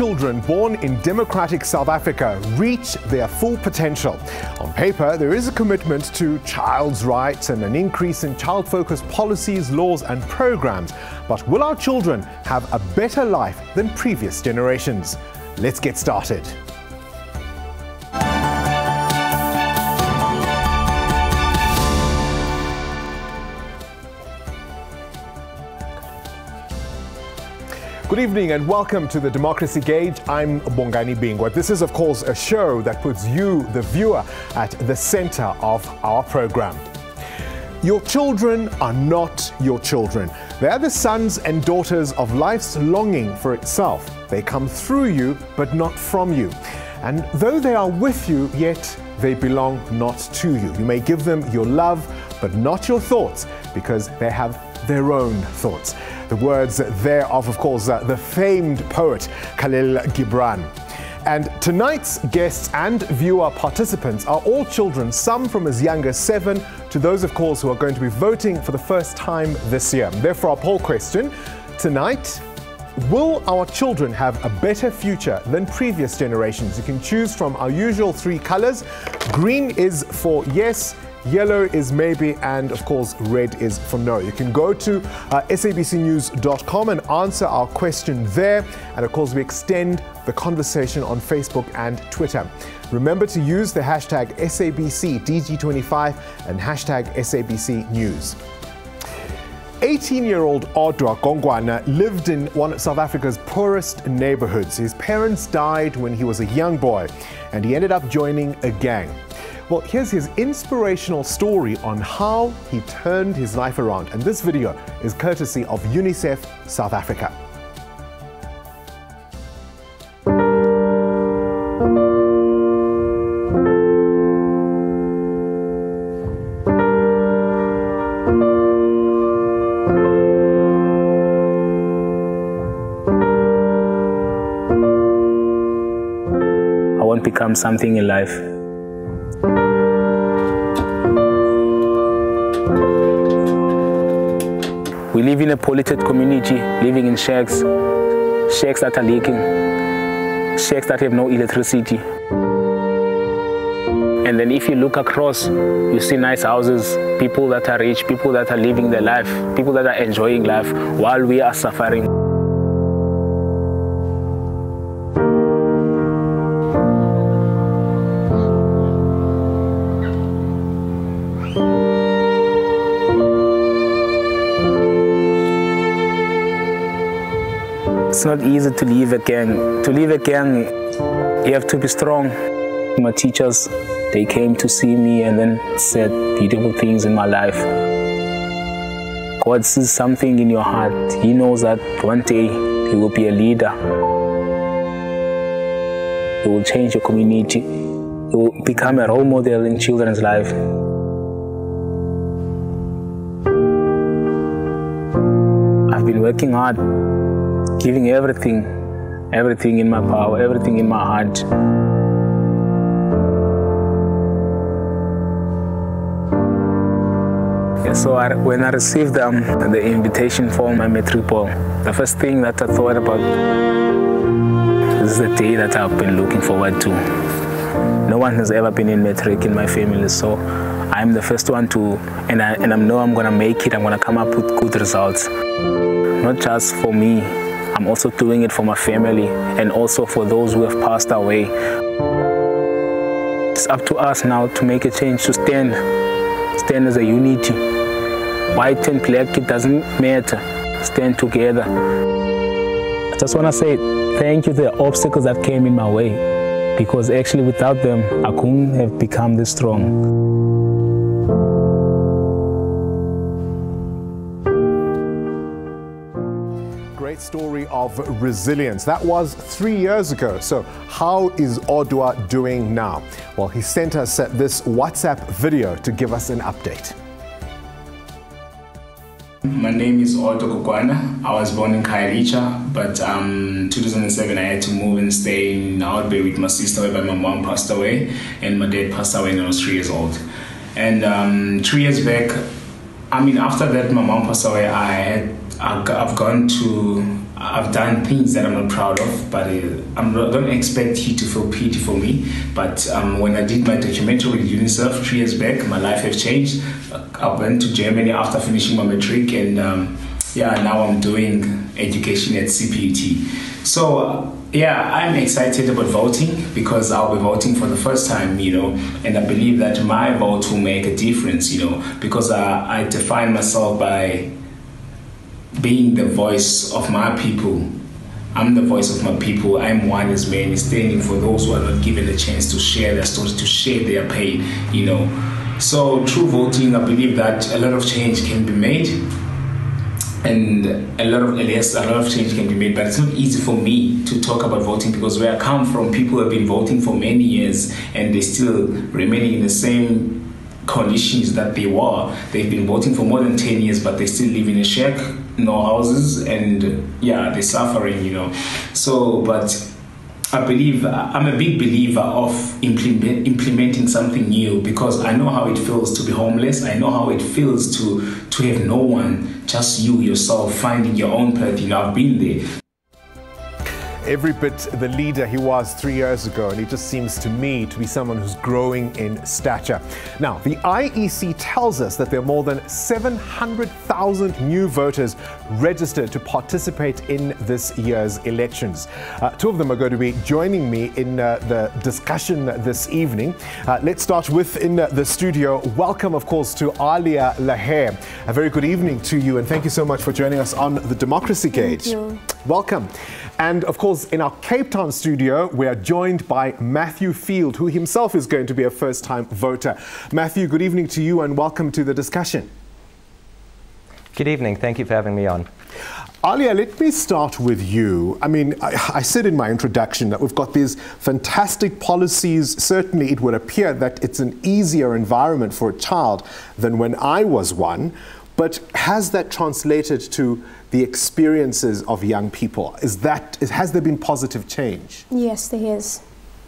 children born in democratic South Africa reach their full potential? On paper, there is a commitment to child's rights and an increase in child-focused policies, laws and programs. But will our children have a better life than previous generations? Let's get started. Good evening and welcome to the Democracy Gauge. I'm Bongani Bingwa. This is, of course, a show that puts you, the viewer, at the center of our program. Your children are not your children. They are the sons and daughters of life's longing for itself. They come through you, but not from you. And though they are with you, yet they belong not to you. You may give them your love, but not your thoughts, because they have their own thoughts. The words thereof, of course, the famed poet Khalil Gibran. And tonight's guests and viewer participants are all children, some from as young as 7 to those, of course, who are going to be voting for the first time this year. Therefore, our poll question tonight: will our children have a better future than previous generations? You can choose from our usual 3 colors. Green is for yes, yellow is maybe, and of course red is for no. You can go to sabcnews.com and answer our question there, and of course we extend the conversation on Facebook and Twitter. Remember to use the hashtag SABCDG25 and hashtag SABC News. 18-year-old Odwa Gongana lived in one of South Africa's poorest neighborhoods. His parents died when he was a young boy, and he ended up joining a gang. Well, here's his inspirational story on how he turned his life around. And this video is courtesy of UNICEF South Africa. I want to become something in life. We live in a polluted community, living in shacks that are leaking, shacks that have no electricity. And then if you look across, you see nice houses, people that are rich, people that are living their life, people that are enjoying life while we are suffering. It's not easy to leave a gang. To leave a gang, you have to be strong. My teachers, they came to see me and then said beautiful things in my life. God sees something in your heart. He knows that one day you will be a leader. You will change your community. You will become a role model in children's life. I've been working hard, giving everything in my power, everything in my heart. So when I received the invitation for my matric ball, the first thing that I thought about, this is the day that I've been looking forward to. No one has ever been in matric in my family, so I'm the first one to, and I know I'm gonna make it. I'm gonna come up with good results, not just for me. I'm also doing it for my family and also for those who have passed away. It's up to us now to make a change, to stand as a unity. White and black, it doesn't matter. Stand together. I just want to say thank you to the obstacles that came in my way, because actually without them, I couldn't have become this strong. Great story of resilience. That was 3 years ago. So how is Odwa doing now? Well, he sent us this WhatsApp video to give us an update. My name is Odwa Gongana. I was born in Khayelitsha, but 2007 I had to move and stay in Out Bay with my sister, whereby my mom passed away and my dad passed away when I was 3 years old. And 3 years back, after that my mom passed away, I've gone to I've done things that I'm not proud of, but don't expect you to feel pity for me. But when I did my documentary with UNICEF 3 years back, my life has changed. I went to Germany after finishing my matric, and now I'm doing education at CPUT. So I'm excited about voting because I'll be voting for the first time, and I believe that my vote will make a difference, because I define myself by being the voice of my people. I'm the voice of my people. I'm one as many, standing for those who are not given a chance to share their stories, to share their pain, So through voting, I believe that a lot of change can be made. And a lot of change can be made, but it's not easy for me to talk about voting because where I come from, people have been voting for many years and they still remaining in the same conditions that they were. They've been voting for more than 10 years, but they still live in a shack, no houses, and they're suffering, So, but I believe, I'm a big believer of implementing something new because I know how it feels to be homeless. I know how it feels to have no one, just you, yourself, finding your own path. I've been there. Every bit the leader he was 3 years ago, and he just seems to me to be someone who's growing in stature. Now, the IEC tells us that there are more than 700,000 new voters registered to participate in this year's elections. Two of them are going to be joining me in the discussion this evening. Let's start with in the studio. Welcome, of course, to Alia Lahair. A very good evening to you, and thank you so much for joining us on the Democracy Gauge. Thank you. Welcome. And of course, in our Cape Town studio, we are joined by Matthew Field, who himself is going to be a first-time voter. Matthew, good evening to you and welcome to the discussion. Good evening. Thank you for having me on. Alia, let me start with you. I mean, I said in my introduction that we've got these fantastic policies. Certainly, it would appear that it's an easier environment for a child than when I was one. But has that translated to the experiences of young people? Has there been positive change? Yes, there has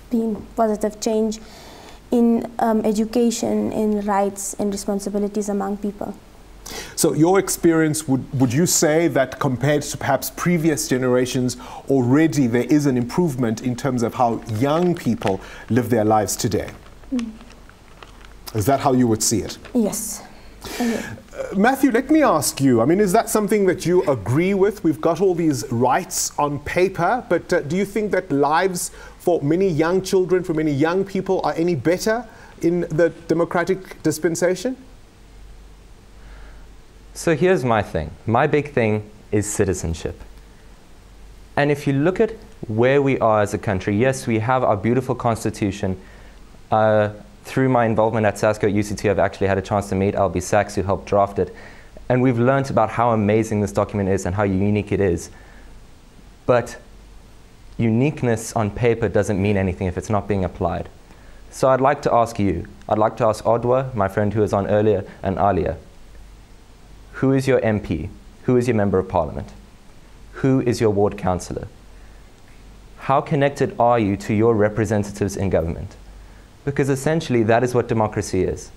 been positive change in education, in rights and responsibilities among people. So your experience, would you say that compared to perhaps previous generations, already there is an improvement in terms of how young people live their lives today? Is that how you would see it? Yes. Matthew, let me ask you, I mean, is that something that you agree with? We've got all these rights on paper, but do you think that lives for many young children, for many young people are any better in the democratic dispensation? So here's my thing. My big thing is citizenship. And if you look at where we are as a country, yes, we have our beautiful constitution. Through my involvement at SASCO at UCT, I've actually had a chance to meet Albie Sachs, who helped draft it. And we've learned about how amazing this document is and how unique it is. But uniqueness on paper doesn't mean anything if it's not being applied. So I'd like to ask you, I'd like to ask Odwa, my friend who was on earlier, and Alia, who is your MP? Who is your Member of Parliament? Who is your ward councillor? How connected are you to your representatives in government? Because essentially that is what democracy is.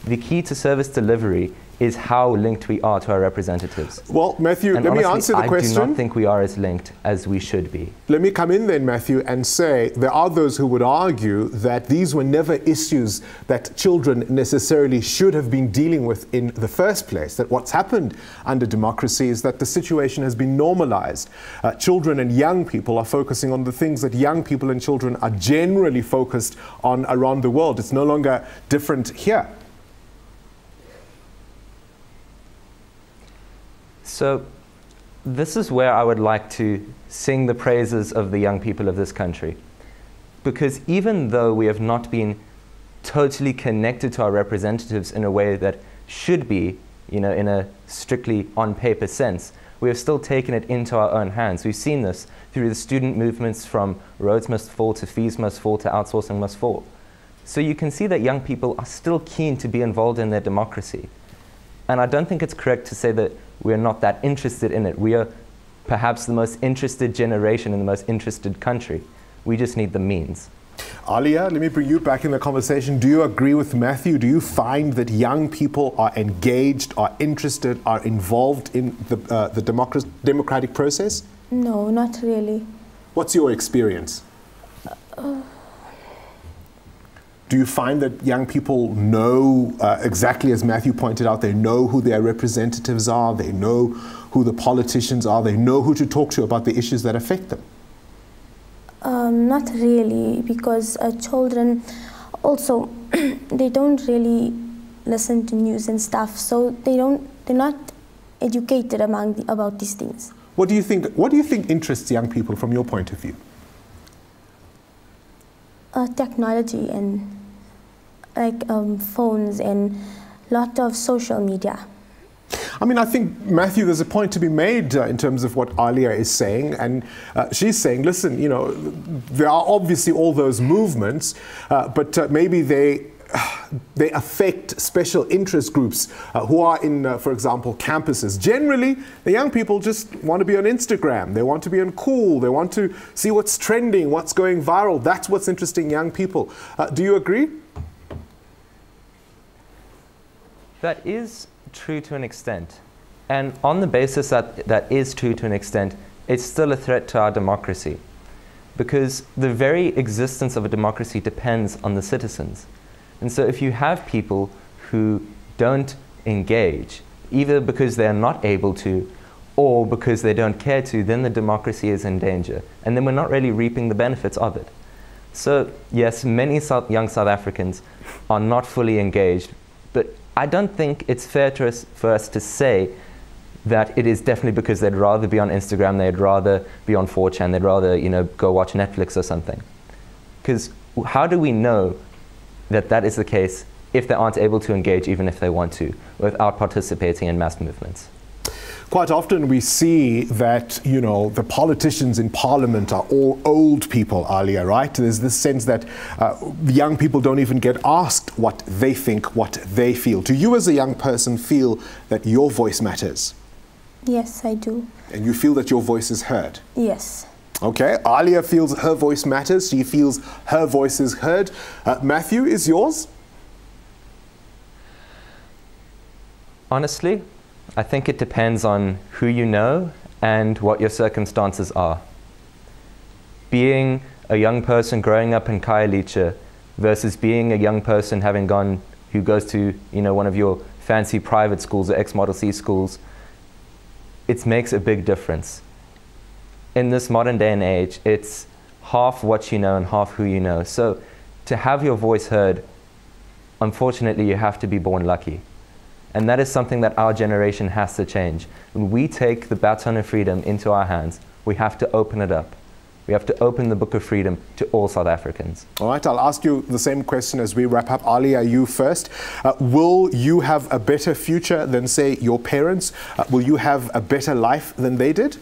The key to service delivery is how linked we are to our representatives. Well, Matthew, and let honestly, me answer the question. I do not think we are as linked as we should be. Let me come in then, Matthew, and say there are those who would argue that these were never issues that children necessarily should have been dealing with in the first place, that what's happened under democracy is that the situation has been normalized. Children and young people are focusing on the things that young people and children are generally focused on around the world. It's no longer different here. So this is where I would like to sing the praises of the young people of this country. Because even though we have not been totally connected to our representatives in a way that should be, in a strictly on-paper sense, we have still taken it into our own hands. We've seen this through the student movements from roads must fall to fees must fall to outsourcing must fall. So you can see that young people are still keen to be involved in their democracy. And I don't think it's correct to say that we're not that interested in it. We are perhaps the most interested generation in the most interested country. We just need the means. Alia, let me bring you back in the conversation. Do you agree with Matthew? Do you find that young people are engaged, are interested, are involved in the democratic process? No, not really. What's your experience? Do you find that young people know, exactly as Matthew pointed out, they know who their representatives are, they know who the politicians are, they know who to talk to about the issues that affect them? Not really, because children also, they don't really listen to news and stuff, so they're not educated about these things. What do you think interests young people from your point of view? Technology and like phones and lot of social media. I mean, I think, Matthew, there's a point to be made in terms of what Alia is saying. And she's saying, listen, you know, there are obviously all those movements, but maybe they affect special interest groups who are in, for example, campuses. Generally, the young people just want to be on Instagram. They want to be on Cool. They want to see what's trending, what's going viral. That's what's interesting young people. Do you agree? That is true to an extent. And on the basis that that is true to an extent, it's still a threat to our democracy. Because the very existence of a democracy depends on the citizens. And so if you have people who don't engage, either because they're not able to or because they don't care to, then the democracy is in danger. And then we're not really reaping the benefits of it. So yes, many young South Africans are not fully engaged, but I don't think it's fair for us to say that it is definitely because they'd rather be on Instagram, they'd rather be on 4chan, they'd rather, you know, go watch Netflix or something. Because how do we know that that is the case if they aren't able to engage even if they want to, without participating in mass movements? Quite often we see that, you know, the politicians in parliament are all old people, Alia, right? There's this sense that young people don't even get asked what they think, what they feel. Do you as a young person feel that your voice matters? Yes, I do. And you feel that your voice is heard? Yes. Okay, Alia feels her voice matters. She feels her voice is heard. Matthew, is yours? Honestly, I think it depends on who you know and what your circumstances are. Being a young person growing up in Khayelitsha versus being a young person who goes to, you know, one of your fancy private schools or ex-Model C schools, it makes a big difference. In this modern day and age, it's half what you know and half who you know. So to have your voice heard, unfortunately, you have to be born lucky. And that is something that our generation has to change. When we take the baton of freedom into our hands, we have to open it up. We have to open the book of freedom to all South Africans. All right, I'll ask you the same question as we wrap up. Alia, you first. Will you have a better future than, say, your parents? Will you have a better life than they did?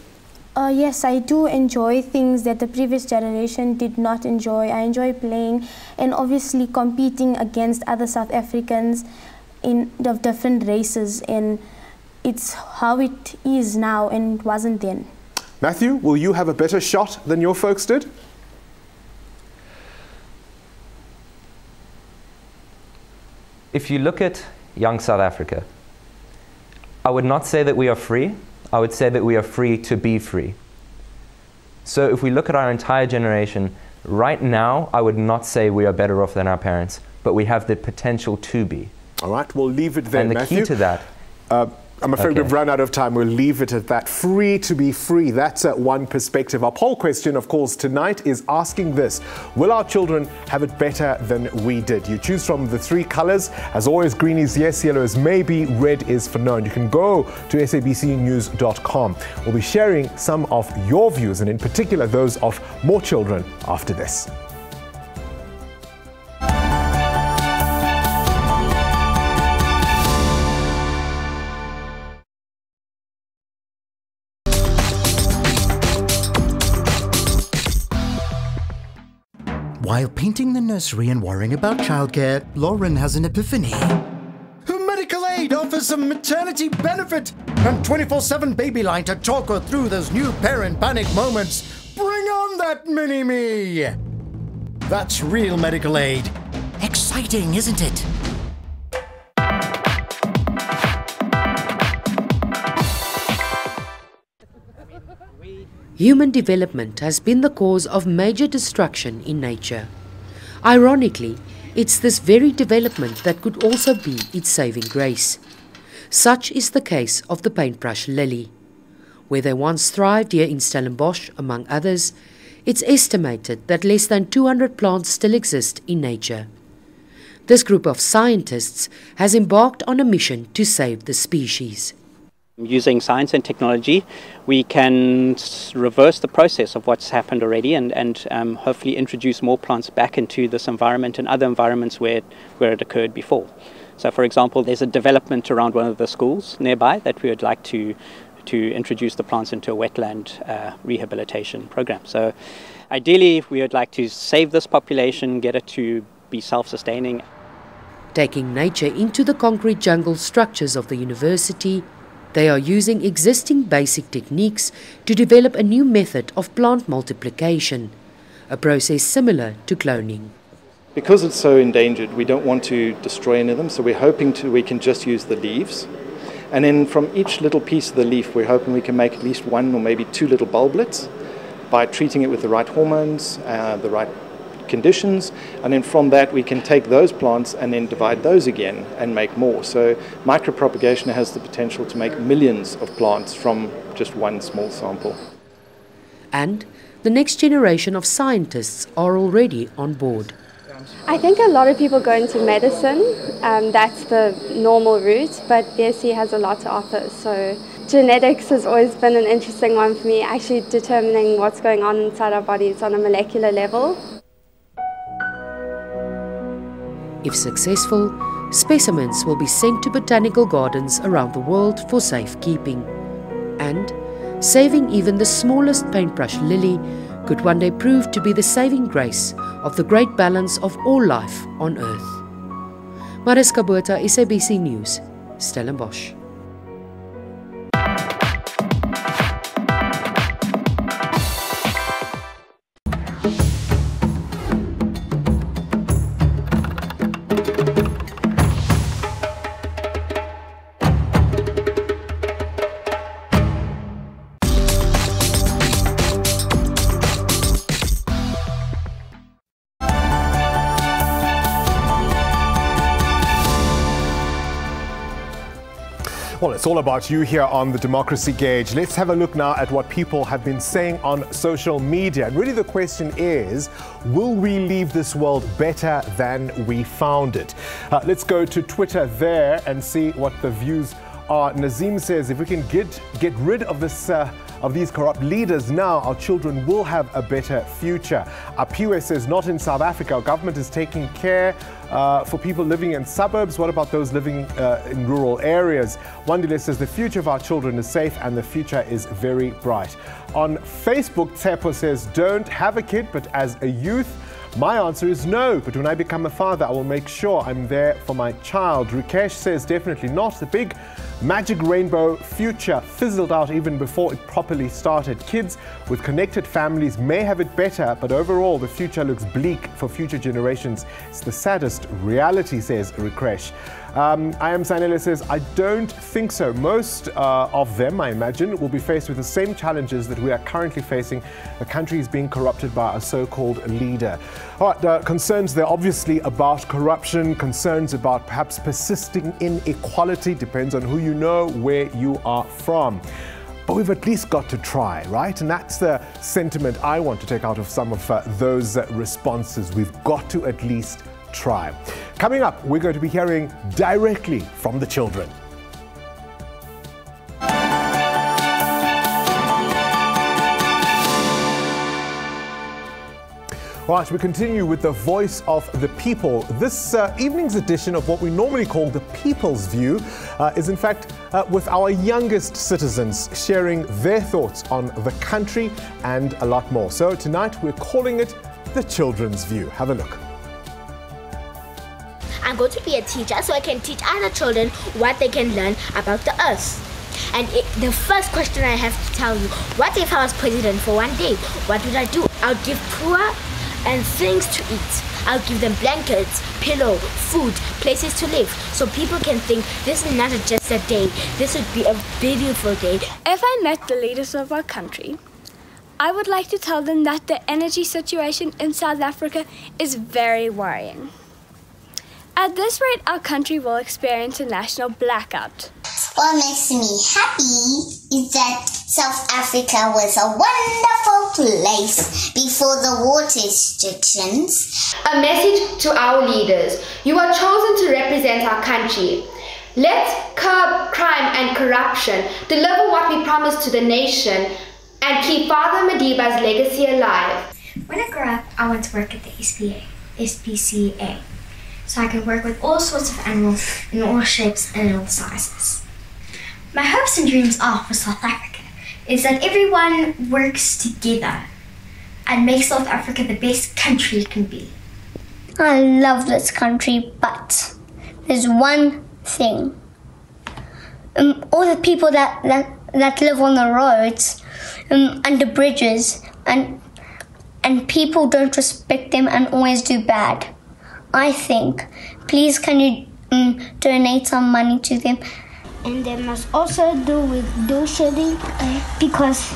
Yes, I do enjoy things that the previous generation did not enjoy. I enjoy playing and obviously competing against other South Africans of different races, and it's how it is now and it wasn't then. Matthew, will you have a better shot than your folks did? If you look at young South Africa, I would not say that we are free. I would say that we are free to be free. So if we look at our entire generation, right now, I would not say we are better off than our parents, but we have the potential to be. All right, we'll leave it there, and the Matthew. key to that... I'm afraid we've run out of time. We'll leave it at that. Free to be free. That's one perspective. Our poll question, of course, tonight is asking this. Will our children have it better than we did? You choose from the three colors. As always, green is yes, yellow is maybe, red is for no. And you can go to sabcnews.com. We'll be sharing some of your views, and in particular those of more children after this. While painting the nursery and worrying about childcare, Lauren has an epiphany. Medical Aid offers some maternity benefit and 24/7 baby line to talk her through those new parent panic moments. Bring on that mini-me! That's real medical aid. Exciting, isn't it? Human development has been the cause of major destruction in nature. Ironically, it's this very development that could also be its saving grace. Such is the case of the paintbrush lily. Where they once thrived here in Stellenbosch, among others, it's estimated that less than 200 plants still exist in nature. This group of scientists has embarked on a mission to save the species. Using science and technology, we can reverse the process of what's happened already and hopefully introduce more plants back into this environment and other environments where it occurred before. So, for example, there's a development around one of the schools nearby that we would like to introduce the plants into a wetland rehabilitation program. So, ideally, we would like to save this population, get it to be self-sustaining. Taking nature into the concrete jungle structures of the university, they are using existing basic techniques to develop a new method of plant multiplication, a process similar to cloning. Because it's so endangered, we don't want to destroy any of them, so we're hoping we can just use the leaves. And then from each little piece of the leaf, we're hoping we can make at least one or maybe two little bulblets by treating it with the right hormones, the right conditions, and then from that we can take those plants and then divide those again and make more. So micropropagation has the potential to make millions of plants from just one small sample. And the next generation of scientists are already on board. I think a lot of people go into medicine, that's the normal route, but BSc has a lot to offer. So genetics has always been an interesting one for me, actually determining what's going on inside our bodies on a molecular level. If successful, specimens will be sent to botanical gardens around the world for safekeeping. And saving even the smallest paintbrush lily could one day prove to be the saving grace of the great balance of all life on Earth. Mariska Botha, SABC News, Stellenbosch. Well, it's all about you here on the Democracy Gauge. Let's have a look now at what people have been saying on social media. And really the question is, will we leave this world better than we found it? Let's go to Twitter there and see what the views are. Nazim says, if we can get rid of this of these corrupt leaders now, our children will have a better future. Apiwe says, not in South Africa. Our government is taking care for people living in suburbs. What about those living in rural areas? Wandile says, the future of our children is safe and the future is very bright. On Facebook, Tsepo says, don't have a kid, but as a youth, my answer is no, but when I become a father, I will make sure I'm there for my child. Rikesh says definitely not. The big magic rainbow future fizzled out even before it properly started. Kids with connected families may have it better, but overall the future looks bleak for future generations. It's the saddest reality, says Rikesh. I Am Sanele says, I don't think so. Most of them, I imagine, will be faced with the same challenges that we are currently facing. The country is being corrupted by a so-called leader. All right, concerns there obviously about corruption, concerns about perhaps persisting inequality, depends on who you know, where you are from. But we've at least got to try, right? And that's the sentiment I want to take out of some of those responses. We've got to at least try. Coming up, we're going to be hearing directly from the children. All right, we continue with the voice of the people. This evening's edition of what we normally call the People's View is in fact with our youngest citizens sharing their thoughts on the country and a lot more. So tonight we're calling it the Children's View. Have a look. I'm going to be a teacher so I can teach other children what they can learn about the earth. And the first question I have to tell you, what if I was president for one day? What would I do? I would give poor and things to eat. I'll give them blankets, pillow, food, places to live, so people can think this is not just a day, this would be a beautiful day. If I met the leaders of our country, I would like to tell them that the energy situation in South Africa is very worrying. At this rate, our country will experience a national blackout. What makes me happy is that South Africa was a wonderful place before the water restrictions. A message to our leaders. You are chosen to represent our country. Let's curb crime and corruption, deliver what we promised to the nation, and keep Father Madiba's legacy alive. When I grow up, I want to work at the SPCA, so I can work with all sorts of animals in all shapes and all sizes. My hopes and dreams are for South Africa is that everyone works together and makes South Africa the best country it can be. I love this country, but there's one thing. All the people that live on the roads, under bridges, and people don't respect them and always do bad. I think, please can you donate some money to them? And they must also do with door shedding, because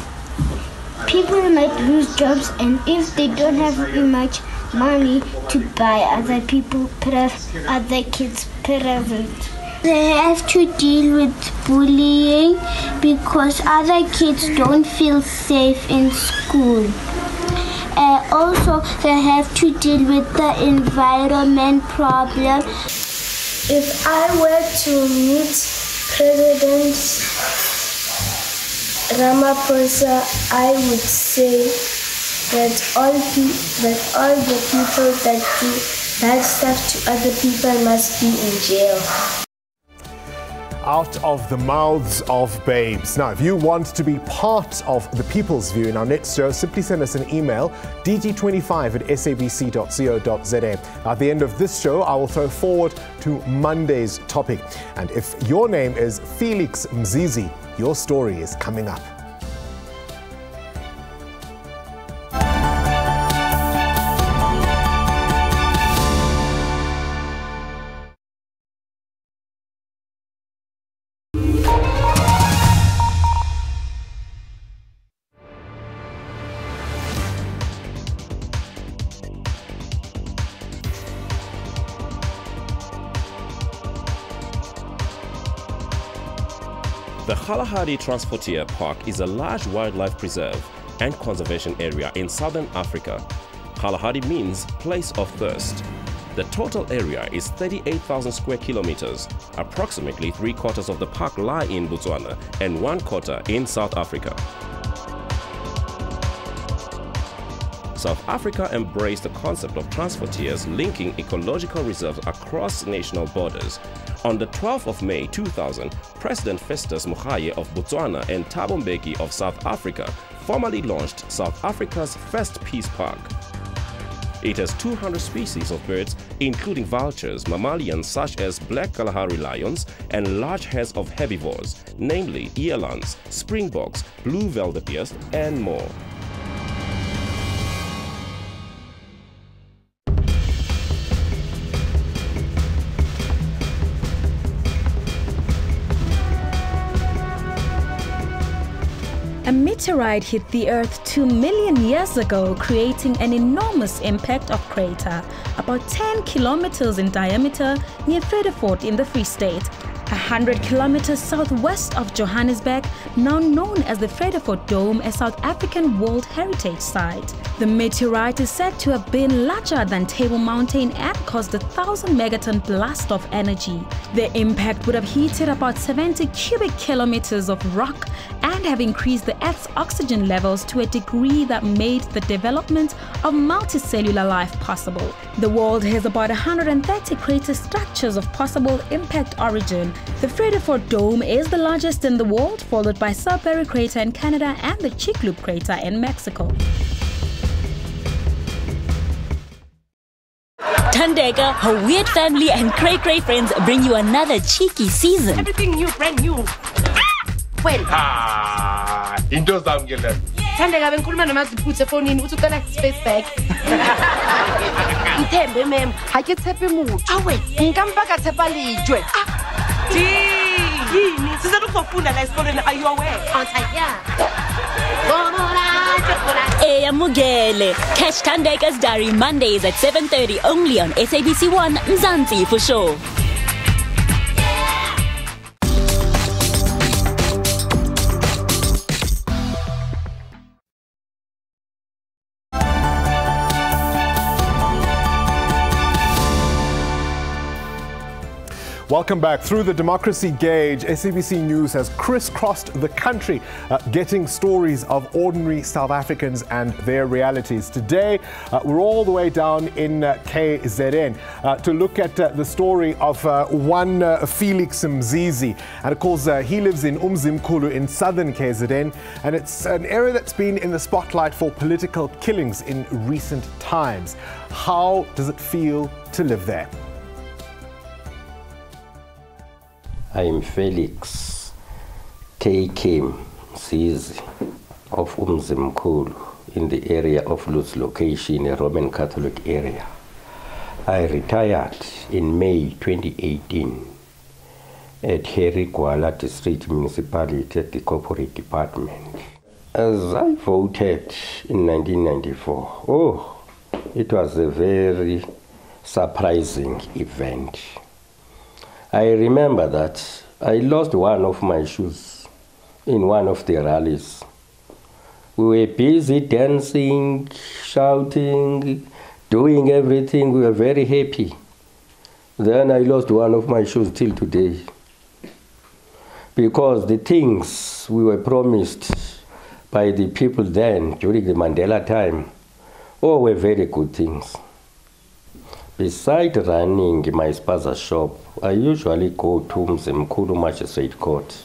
people might lose jobs, and if they don't have much money to buy other kids presents. They have to deal with bullying because other kids don't feel safe in school. Also, they have to deal with the environment problem. If I were to meet President Ramaphosa, I would say that all the people that do bad stuff to other people must be in jail. Out of the mouths of babes. Now, if you want to be part of the People's View in our next show, simply send us an email, dg25@sabc.co.za. At the end of this show, I will throw forward to Monday's topic. And if your name is Felix Mzizi, your story is coming up. The Kalahari Transportier Park is a large wildlife preserve and conservation area in southern Africa. Kalahari means place of thirst. The total area is 38,000 square kilometers. Approximately 3/4 of the park lie in Botswana and 1/4 in South Africa. South Africa embraced the concept of transportiers linking ecological reserves across national borders. On the 12th of May 2000, President Festus Mogae of Botswana and Thabo Mbeki of South Africa formally launched South Africa's first peace park. It has 200 species of birds, including vultures, mammalians such as black Kalahari lions, and large herds of herbivores, namely elands, springboks, blue wildebeest, and more. A meteorite hit the Earth 2 million years ago, creating an enormous impact of crater, about 10 kilometers in diameter near Vredefort in the Free State, 100 kilometers southwest of Johannesburg, now known as the Vredefort Dome, a South African World Heritage Site. The meteorite is said to have been larger than Table Mountain and caused a 1,000 megaton blast of energy. The impact would have heated about 70 cubic kilometers of rock and have increased the Earth's oxygen levels to a degree that made the development of multicellular life possible. The world has about 130 crater structures of possible impact origin. The Vredefort Dome is the largest in the world, followed by Sudbury Crater in Canada and the Chicxulub Crater in Mexico. Tandega, her weird family and cray-cray friends bring you another cheeky season. Everything new, brand new. Well. Into some Thandeka bengikhuluma noMaziphuthe efonini uthi ucela space back. Ithembe mem, ha ke tshepe motho. Awe, nka mpa ka tshepa lejwe. Yini? Sizokufunda la esikoleni, are you aware? Yeah. Eyamugele. Catch Thandeka's Diary Mondays at 7:30 only on SABC 1 Mzansi for sure. Welcome back. Through the democracy gauge, SABC News has crisscrossed the country, getting stories of ordinary South Africans and their realities. Today, we're all the way down in KZN to look at the story of one Felix Mzizi. And of course, he lives in Umzimkhulu in southern KZN, and it's an area that's been in the spotlight for political killings in recent times. How does it feel to live there? I'm Felix K.K. Mzizi of Umzimkhulu in the area of Lutz location, a Roman Catholic area. I retired in May 2018 at Harry Gwala District Municipality at the Corporate Department. As I voted in 1994, it was a very surprising event. I remember that I lost one of my shoes in one of the rallies. We were busy dancing, shouting, doing everything. We were very happy. Then I lost one of my shoes till today. Because the things we were promised by the people then, during the Mandela time, all were very good things. Besides running my spaza shop, I usually go to Mzimkhulu Magistrate Court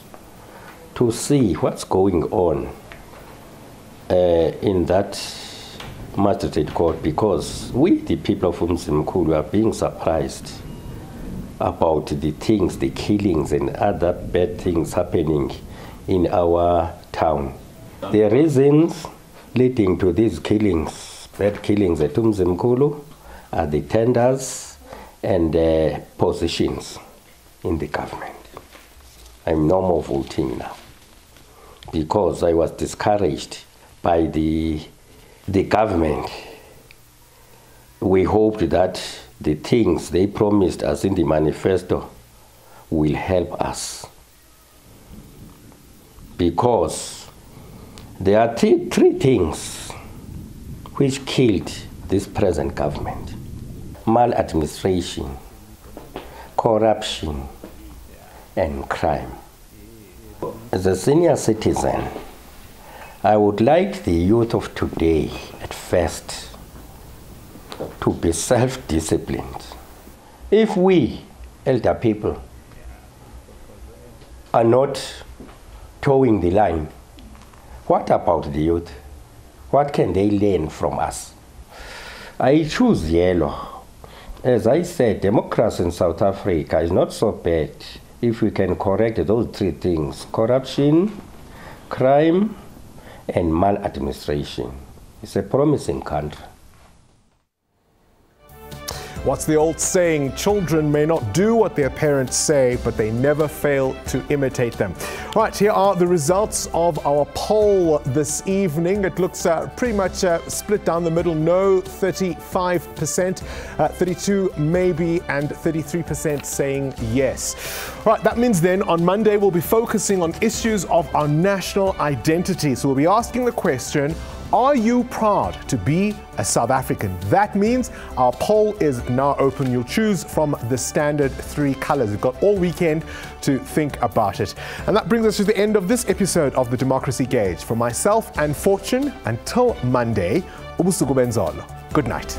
to see what's going on in that magistrate court, because we, the people of Mzimkhulu, are being surprised about the things, the killings and other bad things happening in our town. The reasons leading to these killings, bad killings at Mzimkhulu, are the tenders and positions in the government. I'm no more voting now because I was discouraged by the government. We hoped that the things they promised us in the manifesto will help us, because there are three things which killed this present government: maladministration, corruption, and crime. As a senior citizen, I would like the youth of today, at first, to be self-disciplined. If we, elder people, are not towing the line, what about the youth? What can they learn from us? I choose yellow. As I said, democracy in South Africa is not so bad if we can correct those three things: corruption, crime, and maladministration. It's a promising country. What's the old saying? Children may not do what their parents say, but they never fail to imitate them. Right, here are the results of our poll this evening. It looks pretty much split down the middle. No, 35%, 32 maybe, and 33% saying yes. Right, that means then on Monday we'll be focusing on issues of our national identity. So we'll be asking the question, are you proud to be a South African? That means our poll is now open. You'll choose from the standard 3 colors. You've got all weekend to think about it. And that brings us to the end of this episode of the Democracy Gauge. From myself and Fortune, until Monday, ubusuku benzolo. Good night.